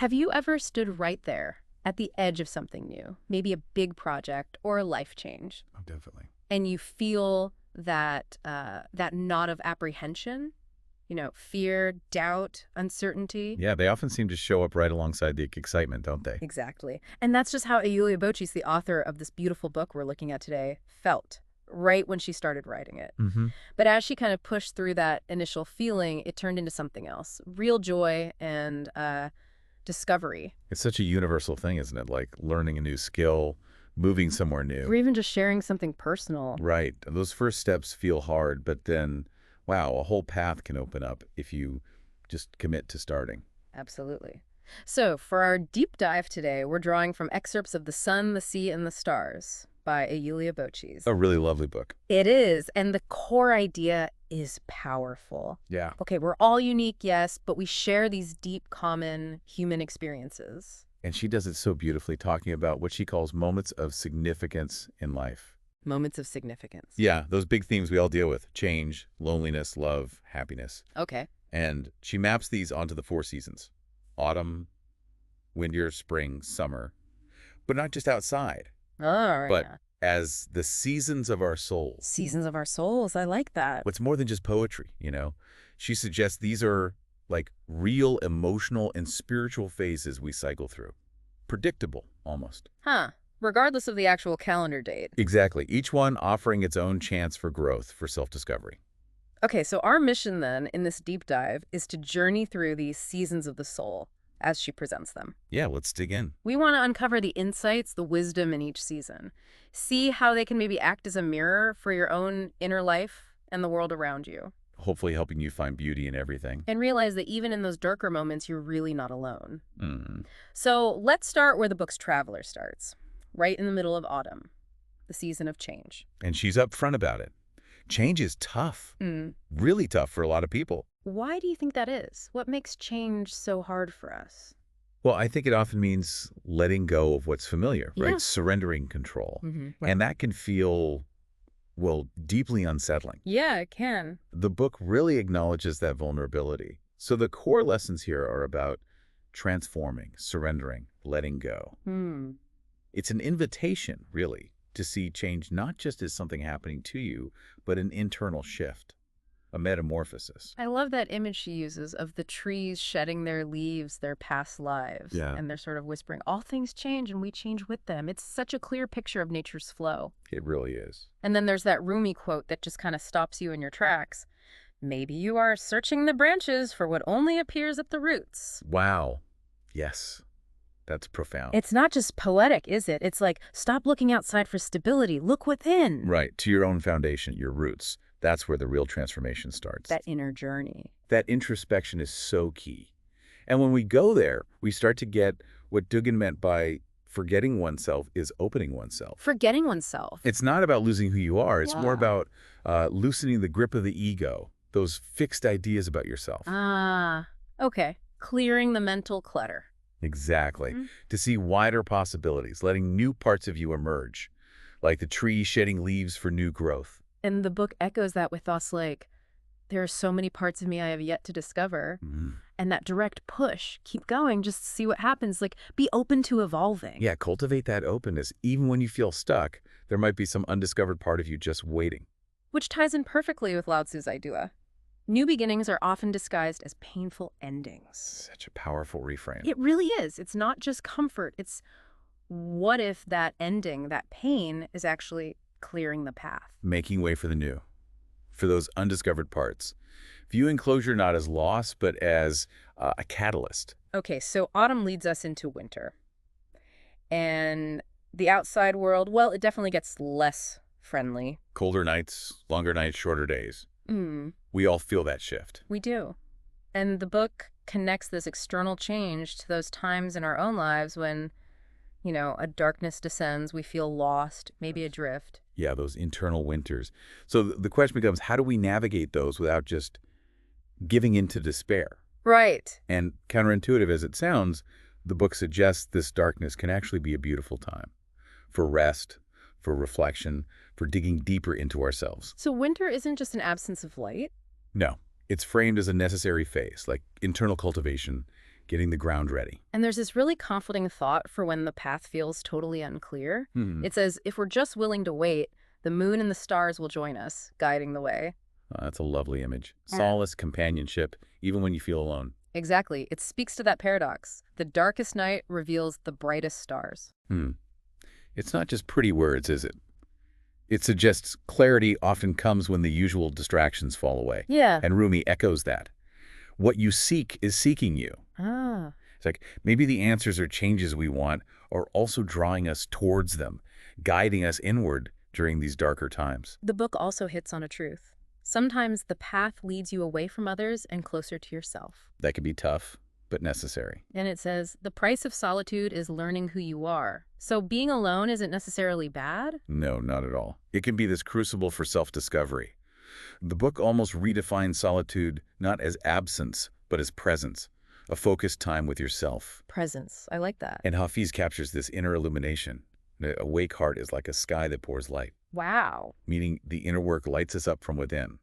Have you ever stood right there at the edge of something new, maybe a big project or a life change, Oh, definitely. and you feel that knot of apprehension, fear, doubt, uncertainty? Yeah, they often seem to show up right alongside the excitement, don't they? Exactly. And that's just how Iulia Bochis, the author of this beautiful book we're looking at today, felt right when she started writing it. Mm-hmm. But as she kind of pushed through that initial feeling, it turned into something else, real joy and discovery. It's such a universal thing, isn't it? Like learning a new skill, moving somewhere Or new. even just sharing something personal. Right. Those first steps feel hard, but then, wow, a whole path can open up if you just commit to starting. Absolutely. So, for our deep dive today, we're drawing from excerpts of The Sun, the Sea, and the Stars by Iulia Bochis. A really lovely book. It is, and the core idea is powerful. Yeah. Okay, we're all unique, yes, but we share these deep, common human experiences. And she does it so beautifully, talking about what she calls moments of significance in life. Moments of significance. Yeah, those big themes we all deal with: change, loneliness, love, happiness. Okay. And she maps these onto the 4 seasons: autumn, winter, spring, summer. But not just outside, All right. but as the seasons of our souls. Seasons of our souls. I like that. What's more than just poetry, you know? She suggests these are like real emotional and spiritual phases we cycle through. Predictable, almost. Huh. Regardless of the actual calendar date. Exactly. Each one offering its own chance for growth, for self-discovery. Okay, so our mission then in this deep dive is to journey through these seasons of the soul as she presents them. Yeah, let's dig in. We want to uncover the insights, the wisdom in each season. See how they can maybe act as a mirror for your own inner life and the world around you. Hopefully helping you find beauty in everything. And realize that even in those darker moments, you're really not alone. Mm. So let's start where the book's traveler starts, right in the middle of autumn, the season of change. And she's upfront about it. Change is tough, really tough for a lot of people. Why do you think that is? What makes change so hard for us? Well, I think it often means letting go of what's familiar, Yeah. right? Surrendering control. Right. And that can feel, well, deeply unsettling. Yeah, it can. The book really acknowledges that vulnerability. So the core lessons here are about transforming, surrendering, letting go. It's an invitation, really, to see change not just as something happening to you, but an internal shift, a metamorphosis. I love that image she uses of the trees shedding their leaves, their past lives. Yeah. And they're sort of whispering, all things change and we change with them. It's such a clear picture of nature's flow. It really is. And then there's that Rumi quote that just kind of stops you in your tracks. Maybe you are searching the branches for what only appears at the roots. Wow. Yes. That's profound. It's not just poetic, is it? It's like, stop looking outside for stability. Look within. Right. To your own foundation, your roots. That's where the real transformation starts. That inner journey. That introspection is so key. And when we go there, we start to get what Dugan meant by forgetting oneself is opening oneself. Forgetting oneself. It's not about losing who you are. It's more Yeah. about loosening the grip of the ego, those fixed ideas about yourself. Ah, okay. Clearing the mental clutter. Exactly. To see wider possibilities, letting new parts of you emerge, like the tree shedding leaves for new growth. And the book echoes that with thoughts like, there are so many parts of me I have yet to discover. And that direct push, keep going, just see what happens. Like, be open to evolving. Yeah, cultivate that openness. Even when you feel stuck, there might be some undiscovered part of you just waiting. Which ties in perfectly with Lao Tzu's idea. New beginnings are often disguised as painful endings. Such a powerful reframe. It really is. It's not just comfort. It's what if that ending, that pain, is actually clearing the path? Making way for the new, for those undiscovered parts. Viewing closure not as loss, but as a catalyst. Okay, so autumn leads us into winter. And the outside world, well, it definitely gets less friendly. Colder nights, longer nights, shorter days. We all feel that shift. We do. And the book connects this external change to those times in our own lives when, a darkness descends, we feel lost, maybe adrift. Yeah, those internal winters. So the question becomes, how do we navigate those without just giving in to despair? Right. And counterintuitive as it sounds, the book suggests this darkness can actually be a beautiful time for rest, for reflection, for digging deeper into ourselves. So winter isn't just an absence of light? No, it's framed as a necessary phase, like internal cultivation, getting the ground ready. And there's this really comforting thought for when the path feels totally unclear. It says, if we're just willing to wait, the moon and the stars will join us, guiding the way. That's a lovely image. Solace, companionship, even when you feel alone. Exactly. It speaks to that paradox. The darkest night reveals the brightest stars. It's not just pretty words, is it? It suggests clarity often comes when the usual distractions fall away. Yeah. And Rumi echoes that. What you seek is seeking you. It's like maybe the answers or changes we want are also drawing us towards them, guiding us inward during these darker times. The book also hits on a truth. Sometimes the path leads you away from others and closer to yourself. That could be tough, but necessary. And it says, the price of solitude is learning who you are. So being alone isn't necessarily bad? No, not at all. It can be this crucible for self-discovery. The book almost redefines solitude not as absence, but as presence, a focused time with yourself. Presence. I like that. And Hafiz captures this inner illumination. A awake heart is like a sky that pours light. Wow. Meaning the inner work lights us up from within.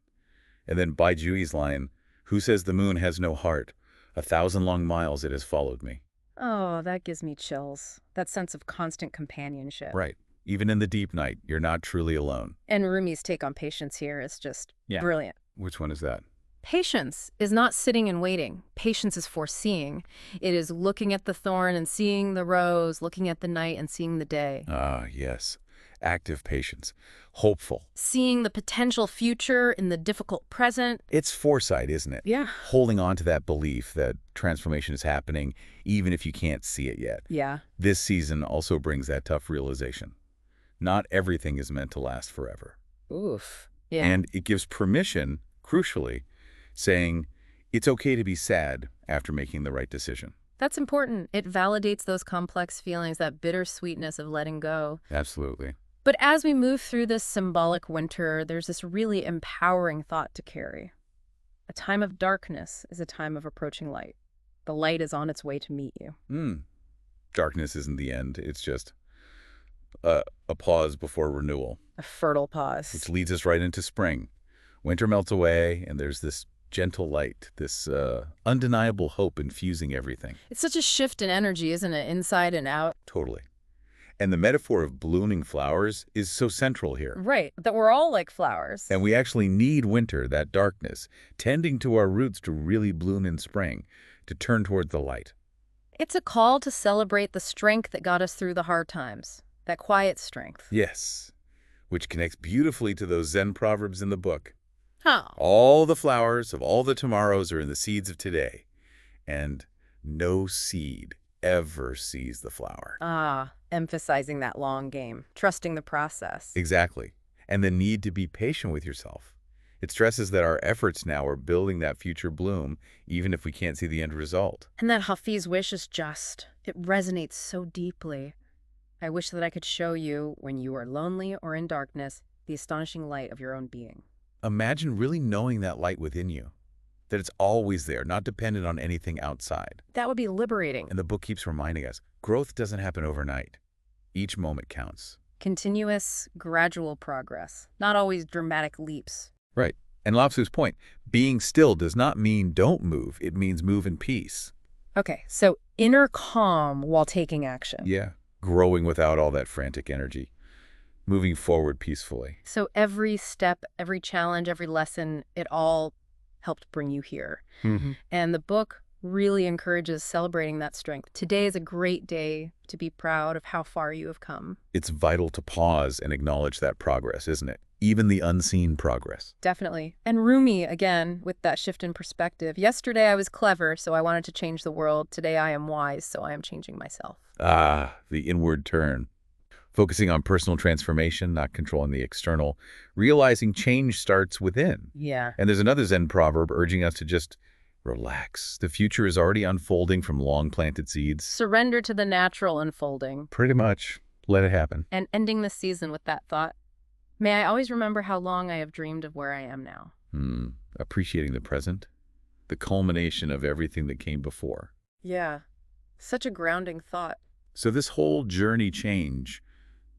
And then Baijui's line, who says the moon has no heart? 1,000 long miles it has followed me. Oh, that gives me chills. That sense of constant companionship. Right. Even in the deep night, you're not truly alone. And Rumi's take on patience here is just brilliant. Which one is that? Patience is not sitting and waiting. Patience is foreseeing. It is looking at the thorn and seeing the rose, looking at the night and seeing the day. Ah, yes. Active patience. Hopeful. Seeing the potential future in the difficult present. It's foresight, isn't it? Yeah. Holding on to that belief that transformation is happening, even if you can't see it yet. Yeah. This season also brings that tough realization. Not everything is meant to last forever. Oof. Yeah. And it gives permission, crucially, saying it's okay to be sad after making the right decision. That's important. It validates those complex feelings, that bittersweetness of letting go. Absolutely. But as we move through this symbolic winter, there's this really empowering thought to carry. A time of darkness is a time of approaching light. The light is on its way to meet you. Darkness isn't the end. It's just a pause before renewal. A fertile pause. Which leads us right into spring. Winter melts away, and there's this gentle light, this undeniable hope infusing everything. It's such a shift in energy, isn't it? Inside and out. Totally. And the metaphor of blooming flowers is so central here. Right, that we're all like flowers. And we actually need winter, that darkness, tending to our roots to really bloom in spring, to turn toward the light. It's a call to celebrate the strength that got us through the hard times, that quiet strength. Yes, which connects beautifully to those Zen proverbs in the book. Huh. All the flowers of all the tomorrows are in the seeds of today, and no seed ever sees the flower. Ah, emphasizing that long game, trusting the process. Exactly. And the need to be patient with yourself. It stresses that our efforts now are building that future bloom, even if we can't see the end result. And that Hafiz wish is just. It resonates so deeply. I wish that I could show you, when you are lonely or in darkness, the astonishing light of your own being. Imagine really knowing that light within you, that it's always there, not dependent on anything outside. That would be liberating. And the book keeps reminding us, growth doesn't happen overnight. Each moment counts. Continuous, gradual progress, not always dramatic leaps. Right. And Lapsu's point, being still does not mean don't move. It means move in peace. Okay, so inner calm while taking action. Yeah. Growing without all that frantic energy. Moving forward peacefully. So every step, every challenge, every lesson, it all helped bring you here. And the book really encourages celebrating that strength. Today is a great day to be proud of how far you have come. It's vital to pause and acknowledge that progress, isn't it? Even the unseen progress. Definitely. And Rumi, again, with that shift in perspective. Yesterday I was clever, so I wanted to change the world. Today I am wise, so I am changing myself. Ah, the inward turn. Focusing on personal transformation, not controlling the external. Realizing change starts within. Yeah. And there's another Zen proverb urging us to just relax. The future is already unfolding from long-planted seeds. Surrender to the natural unfolding. Pretty much. Let it happen. And ending the season with that thought. May I always remember how long I have dreamed of where I am now. Appreciating the present. The culmination of everything that came before. Yeah. Such a grounding thought. So this whole journey change,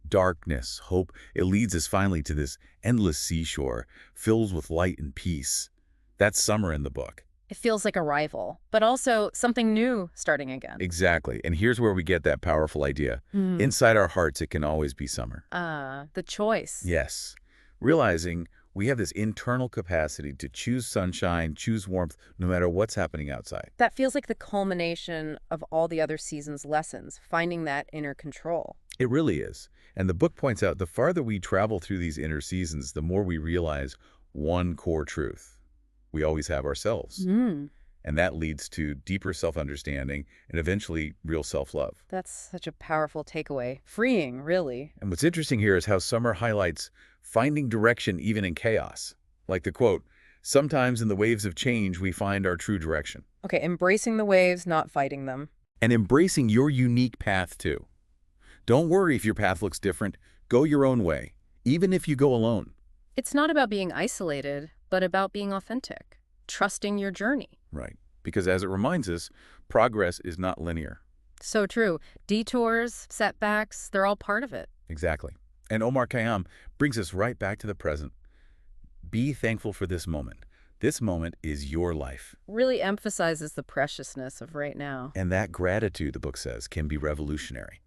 darkness, hope, it leads us finally to this endless seashore filled with light and peace. That's summer in the book. It feels like arrival, but also something new starting again. Exactly. And here's where we get that powerful idea. Inside our hearts, it can always be summer. The choice. Yes. Realizing we have this internal capacity to choose sunshine, choose warmth, no matter what's happening outside. That feels like the culmination of all the other seasons' lessons, finding that inner control. It really is. And the book points out the farther we travel through these inner seasons, the more we realize one core truth. We always have ourselves. And that leads to deeper self-understanding and eventually real self-love. That's such a powerful takeaway. Freeing, really. And what's interesting here is how summer highlights finding direction even in chaos. Like the quote, "Sometimes in the waves of change, we find our true direction." Okay, embracing the waves, not fighting them. And embracing your unique path, too. Don't worry if your path looks different. Go your own way, even if you go alone. It's not about being isolated, but about being authentic, trusting your journey. Right. Because as it reminds us, progress is not linear. So true. Detours, setbacks, they're all part of it. Exactly. And Omar Khayyam brings us right back to the present. Be thankful for this moment. This moment is your life. Really emphasizes the preciousness of right now. And that gratitude, the book says, can be revolutionary.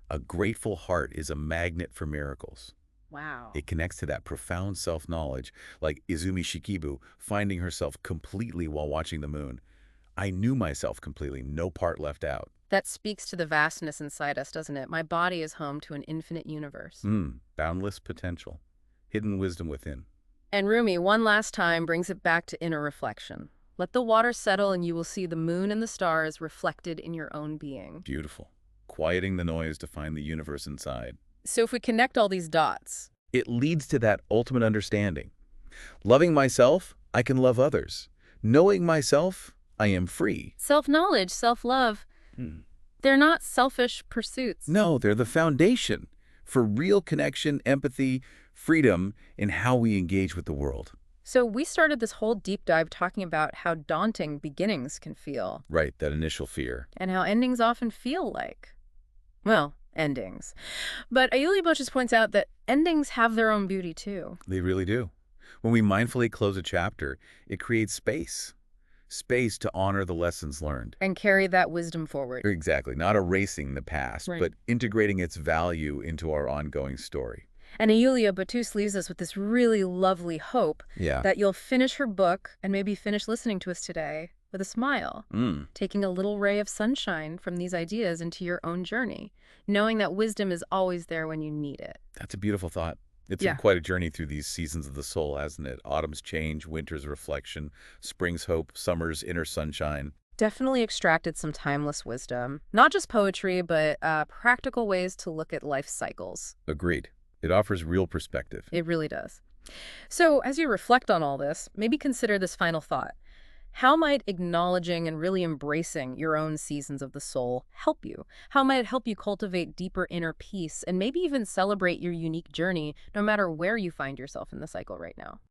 A grateful heart is a magnet for miracles. Wow. It connects to that profound self-knowledge, like Izumi Shikibu finding herself completely while watching the moon. I knew myself completely, no part left out. That speaks to the vastness inside us, doesn't it? My body is home to an infinite universe. Boundless potential. Hidden wisdom within. And Rumi, one last time, brings it back to inner reflection. Let the water settle and you will see the moon and the stars reflected in your own being. Beautiful. Quieting the noise to find the universe inside. So if we connect all these dots, it leads to that ultimate understanding. Loving myself, I can love others. Knowing myself, I am free. Self-knowledge, self-love, they're not selfish pursuits. No, they're the foundation for real connection, empathy, freedom in how we engage with the world. So we started this whole deep dive talking about how daunting beginnings can feel. Right, that initial fear. And how endings often feel like, well, endings. But Iulia Bochis points out that endings have their own beauty too. They really do. When we mindfully close a chapter, it creates space. Space to honor the lessons learned. And carry that wisdom forward. Exactly. Not erasing the past, but integrating its value into our ongoing story. And Iulia Bochis leaves us with this really lovely hope that you'll finish her book and maybe finish listening to us today with a smile, taking a little ray of sunshine from these ideas into your own journey, knowing that wisdom is always there when you need it. That's a beautiful thought. It's quite a journey through these seasons of the soul, hasn't it? Autumn's change, winter's reflection, spring's hope, summer's inner sunshine. Definitely extracted some timeless wisdom. Not just poetry, but practical ways to look at life cycles. Agreed. It offers real perspective. It really does. So as you reflect on all this, maybe consider this final thought. How might acknowledging and really embracing your own seasons of the soul help you? How might it help you cultivate deeper inner peace and maybe even celebrate your unique journey no matter where you find yourself in the cycle right now?